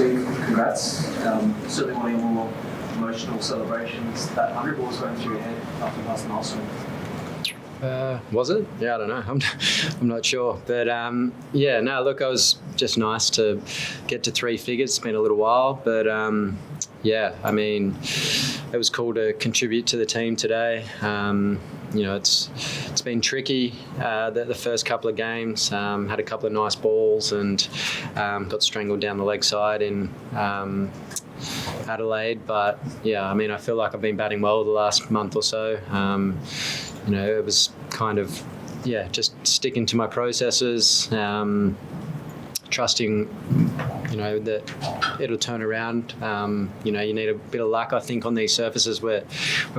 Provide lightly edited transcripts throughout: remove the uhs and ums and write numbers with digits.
Steve, congrats. Certainly one of your more emotional celebrations. That 100 ball was going through your head after you passed the milestone. Was it? Yeah, I don't know. I'm not sure. But look, it was just nice to get to three figures. It's been a little while, but it was cool to contribute to the team today. It's been tricky the first couple of games. Had a couple of nice balls and got strangled down the leg side in Adelaide. But I feel like I've been batting well the last month or so. It was kind of, just sticking to my processes, trusting, that it'll turn around. You need a bit of luck, I think, on these surfaces we're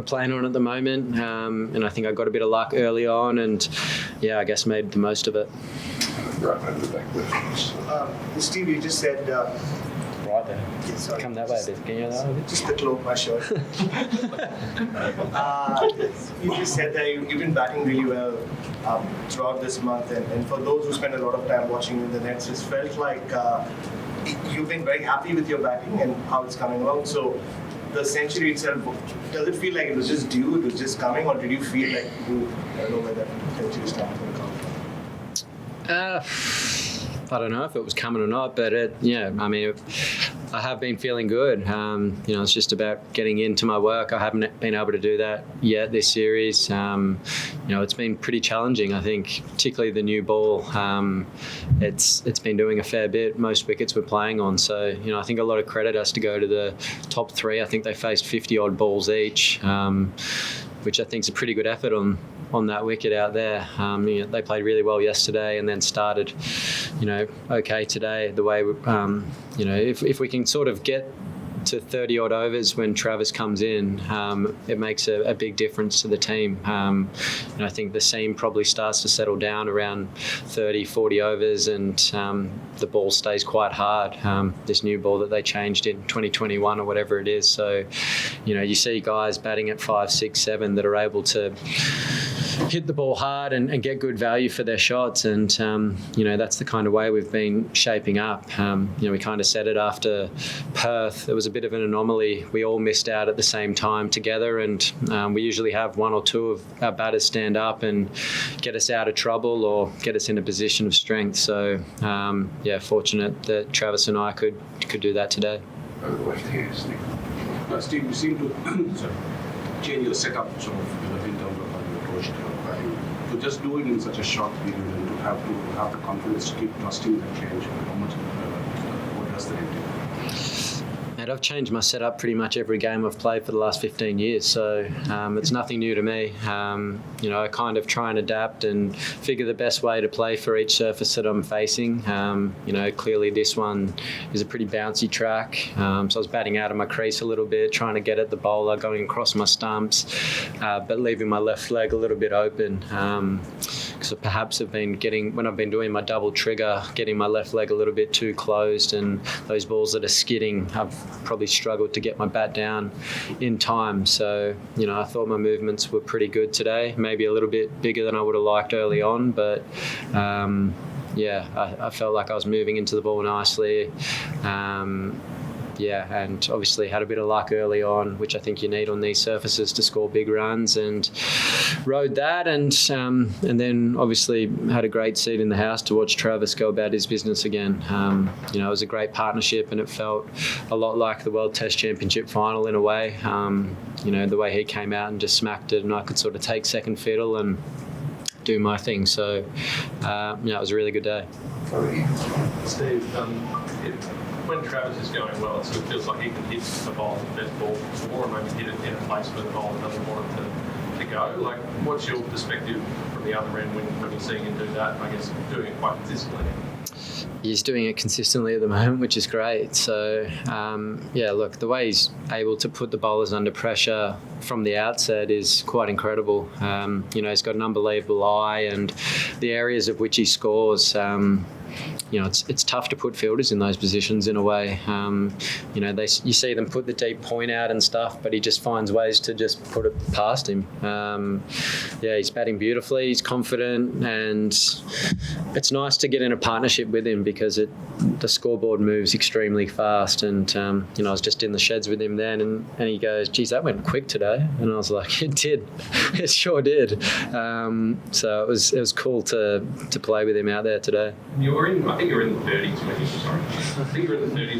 playing on at the moment. And I think I got a bit of luck early on and, I guess made the most of it. Steve, you just said... right there. Yeah, sorry. Come that way a bit. Can you know that? Just the glow of my shirt. You just said that you've been batting really well throughout this month, and for those who spend a lot of time watching you in the nets, it's felt like you've been very happy with your batting and how it's coming along. So the century itself, does it feel like it was just due, it was just coming, or did you feel like I don't know where that century is going to come from? I don't know if it was coming or not, but I have been feeling good. It's just about getting into my work. I haven't been able to do that yet this series. It's been pretty challenging, I think, particularly the new ball. It's been doing a fair bit. Most wickets we're playing on. So, I think a lot of credit has to go to the top three. I think they faced 50-odd balls each, which I think is a pretty good effort on that wicket out there. They played really well yesterday and then started, okay today. The way, if we can sort of get to 30-odd overs when Travis comes in, it makes a big difference to the team. I think the seam probably starts to settle down around 30, 40 overs and the ball stays quite hard, this new ball that they changed in 2021 or whatever it is. So, you see guys batting at 5, 6, 7 that are able to hit the ball hard and get good value for their shots, and that's the kind of way we've been shaping up. We kind of said it after Perth. It was a bit of an anomaly. We all missed out at the same time together, and we usually have one or two of our batters stand up and get us out of trouble or get us in a position of strength. So fortunate that Travis and I could do that today. Steve, you seem to change your setup sort of in terms of how you approach it. To just do it in such a short period and to have the confidence to keep trusting that change, how much what does that entail? And I've changed my setup pretty much every game I've played for the last 15 years, so it's nothing new to me. I kind of try and adapt and figure the best way to play for each surface that I'm facing. Clearly this one is a pretty bouncy track, so I was batting out of my crease a little bit, trying to get at the bowler, going across my stumps, but leaving my left leg a little bit open. Because perhaps when I've been doing my double trigger, getting my left leg a little bit too closed, and those balls that are skidding, I've probably struggled to get my bat down in time. So, I thought my movements were pretty good today, maybe a little bit bigger than I would have liked early on, but I felt like I was moving into the ball nicely. And obviously had a bit of luck early on, which I think you need on these surfaces to score big runs, and rode that, and then obviously had a great seat in the house to watch Travis go about his business again. It was a great partnership, and it felt a lot like the World Test Championship final in a way. The way he came out and just smacked it, and I could sort of take second fiddle and do my thing. So, it was a really good day. Steve, when Travis is going well, it sort of feels like he can hit the ball, the best ball before, and maybe hit it in a place where the bowler doesn't want it to go. Like, what's your perspective from the other end when you're seeing him do that, and I guess doing it quite consistently? He's doing it consistently at the moment, which is great. So, look, the way he's able to put the bowlers under pressure from the outset is quite incredible. He's got an unbelievable eye, and the areas of which he scores, it's tough to put fielders in those positions in a way. You see them put the deep point out and stuff, but he just finds ways to just put it past him. He's batting beautifully. He's confident, and it's nice to get in a partnership with him because the scoreboard moves extremely fast. And I was just in the sheds with him then, and he goes, "Geez, that went quick today." And I was like, "It did, it sure did." So it was cool to play with him out there today. I think you were in the 30s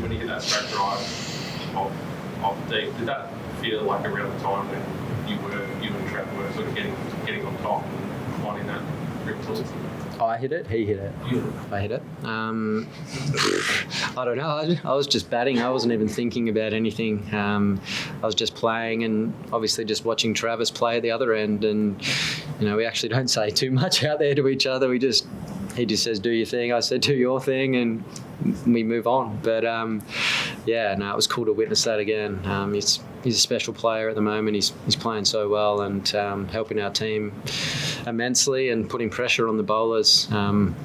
when you hit that straight drive off deep. Did that feel like around the time when you and Trav were sort of getting on top and finding that real tool? I hit it. He hit it. I hit it. I don't know. I was just batting. I wasn't even thinking about anything. I was just playing and obviously just watching Travis play at the other end. And we actually don't say too much out there to each other. He just says, "Do your thing." I said, "Do your thing," and we move on. But it was cool to witness that again. He's a special player at the moment. He's playing so well and helping our team immensely and putting pressure on the bowlers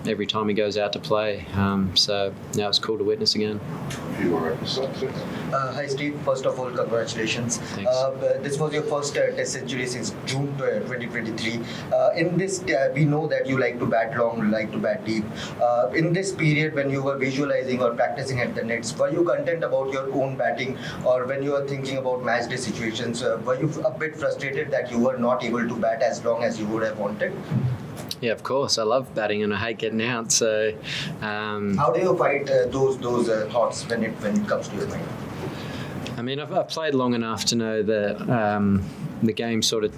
every time he goes out to play. It's cool to witness again. Hi Steve, first of all congratulations. Thanks. This was your first test century since June 2023. In this, we know that you like to bat long, like to bat deep. In this period when you were visualizing or practicing at the nets, were you content about your own batting, or when you were thinking about match day situations, were you a bit frustrated that you were not able to bat as long as you would have wanted? Yeah, of course. I love batting and I hate getting out. So, how do you fight those thoughts when it comes to your mind? I mean, I've played long enough to know that the game sort of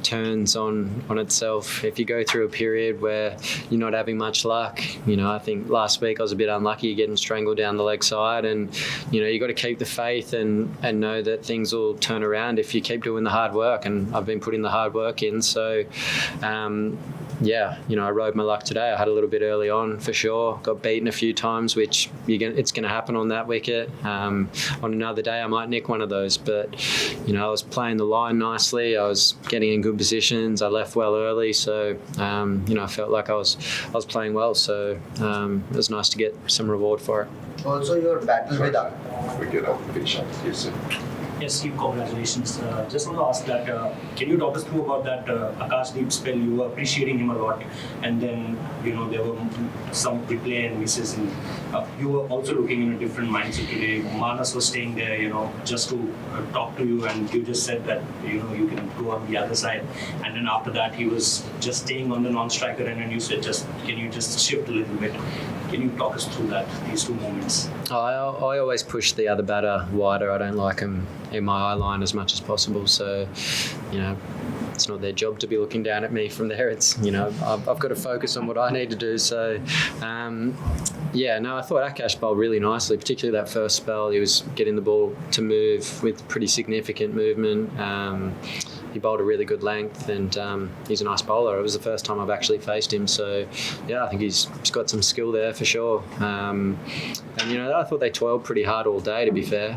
turns on itself. If you go through a period where you're not having much luck, I think last week I was a bit unlucky getting strangled down the leg side, and you got to keep the faith and know that things will turn around if you keep doing the hard work, and I've been putting the hard work in. So I rode my luck today. I had a little bit early on for sure, got beaten a few times, which it's going to happen on that wicket. On another day I might nick one of those, but I was playing the line nicely, I was getting in good positions, I left well early, so I felt like I was playing well, so it was nice to get some reward for it. Also your battle with Yes, Steve, congratulations. Just want to ask that, can you talk us through about that Akash deep spell? You were appreciating him a lot, and then, there were some replay and misses, and you were also looking in a different mindset today. Manas was staying there, just to talk to you, and you just said that, you can go on the other side. And then after that, he was just staying on the non-striker, and then you said, can you just shift a little bit? Can you talk us through these two moments? I always push the other batter wider. I don't like him in my eye line as much as possible. So, it's not their job to be looking down at me from there. It's, I've got to focus on what I need to do. So, I thought Akash bowled really nicely, particularly that first spell. He was getting the ball to move with pretty significant movement. He bowled a really good length, and he's a nice bowler. It was the first time I've actually faced him, so I think he's got some skill there for sure. And I thought they toiled pretty hard all day, to be fair.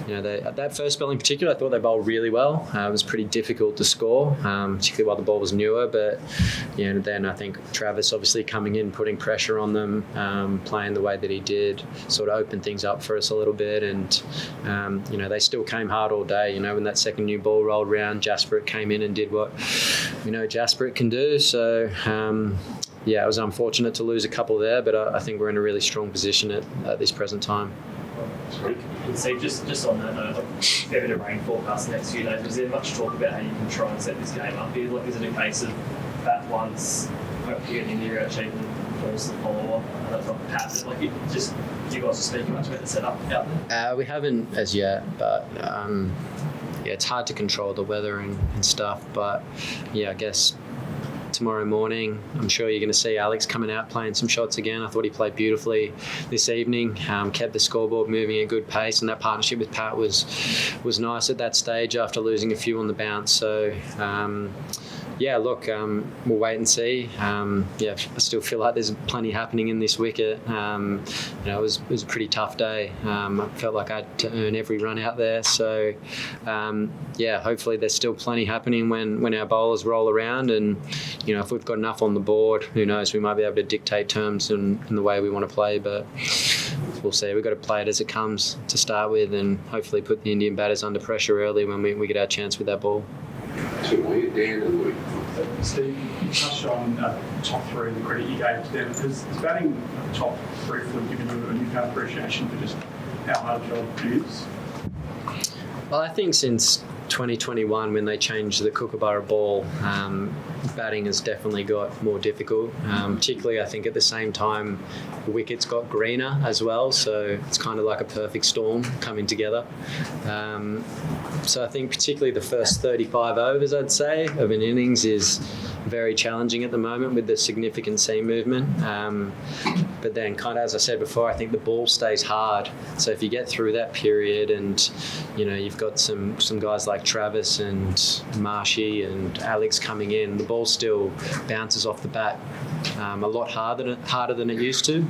That first spell in particular, I thought they bowled really well. It was pretty difficult to score, particularly while the ball was newer. But then I think Travis obviously coming in, putting pressure on them, playing the way that he did, sort of opened things up for us a little bit. And they still came hard all day. When that second new ball rolled round, Jasper came in and did what Jasper can do. So it was unfortunate to lose a couple there, but I think we're in a really strong position at this present time. So just on that note, fair bit of rain forecast the next few days. Was there much talk about how you can try and set this game up? Is it a case of bat once, hope you get in the area, achieve and falls the follow-up? That's not perhaps you guys are speaking much about the setup out there? We haven't as yet, but it's hard to control the weather and stuff. But I guess tomorrow morning, I'm sure you're going to see Alex coming out playing some shots again. I thought he played beautifully this evening, kept the scoreboard moving at good pace, and that partnership with Pat was nice at that stage after losing a few on the bounce. So Yeah, look, we'll wait and see. I still feel like there's plenty happening in this wicket. It was a pretty tough day. I felt like I had to earn every run out there. So, hopefully there's still plenty happening when our bowlers roll around. And, if we've got enough on the board, who knows, we might be able to dictate terms in the way we want to play. But we'll see. We've got to play it as it comes to start with, and hopefully put the Indian batters under pressure early when we get our chance with that ball. Dan and Louis. Steve, you touched on top three and the credit you gave to them. Has batting top three for them given you a newfound appreciation for just how hard a job it is? Well, I think since 2021, when they changed the Kookaburra ball, batting has definitely got more difficult. Particularly, I think at the same time, the wickets got greener as well. So it's kind of like a perfect storm coming together. So I think particularly the first 35 overs, I'd say, of an innings is very challenging at the moment with the significant seam movement. But then, kind of as I said before, I think the ball stays hard. So if you get through that period, and you've got some guys like Travis and Marshy and Alex coming in, the ball still bounces off the bat a lot harder than it used to.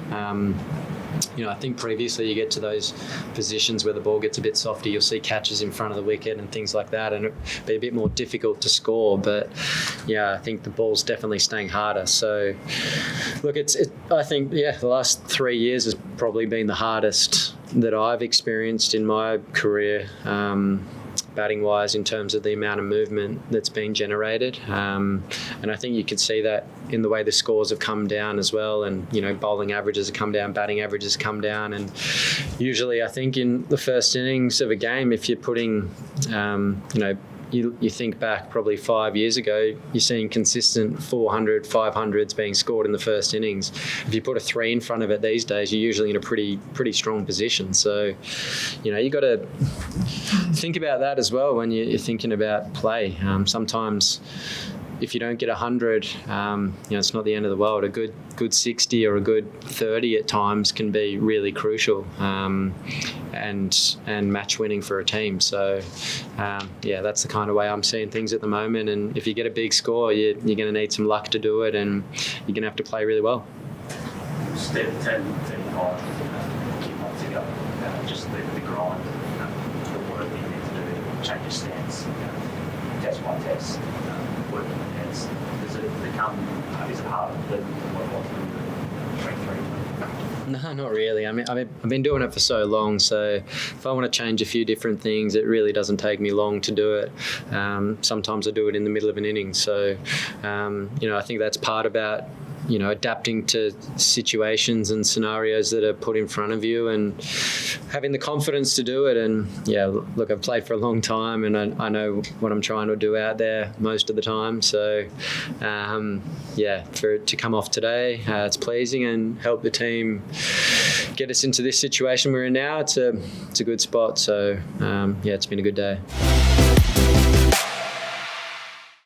I think previously you get to those positions where the ball gets a bit softer, you'll see catches in front of the wicket and things like that, and it'll be a bit more difficult to score. But I think the ball's definitely staying harder. So look, I think the last 3 years has probably been the hardest that I've experienced in my career, batting wise, in terms of the amount of movement that's been generated. And I think you can see that in the way the scores have come down as well. And, bowling averages have come down, batting averages have come down. And usually I think in the first innings of a game, if you're putting, you think back probably 5 years ago, you're seeing consistent 400, 500s being scored in the first innings. If you put a 3 in front of it these days, you're usually in a pretty strong position. So, you got to think about that as well when you're thinking about play. Sometimes if you don't get 100, it's not the end of the world. A good 60 or a good 30 at times can be really crucial and match winning for a team. So that's the kind of way I'm seeing things at the moment. And if you get a big score, you're going to need some luck to do it, and you're going to have to play really well. Step 10, 35, a few months ago, just the grind, the work that you need to do, change your stance, test by test, working the nets. Does it become, is it harder than what it was in the 3-3? No, not really. I mean, I've been doing it for so long, so if I want to change a few different things, it really doesn't take me long to do it. Sometimes I do it in the middle of an innings. So, I think that's part about adapting to situations and scenarios that are put in front of you and having the confidence to do it. And look, I've played for a long time, and I know what I'm trying to do out there most of the time. So for it to come off today, it's pleasing and help the team get us into this situation we're in now. It's a good spot. So it's been a good day.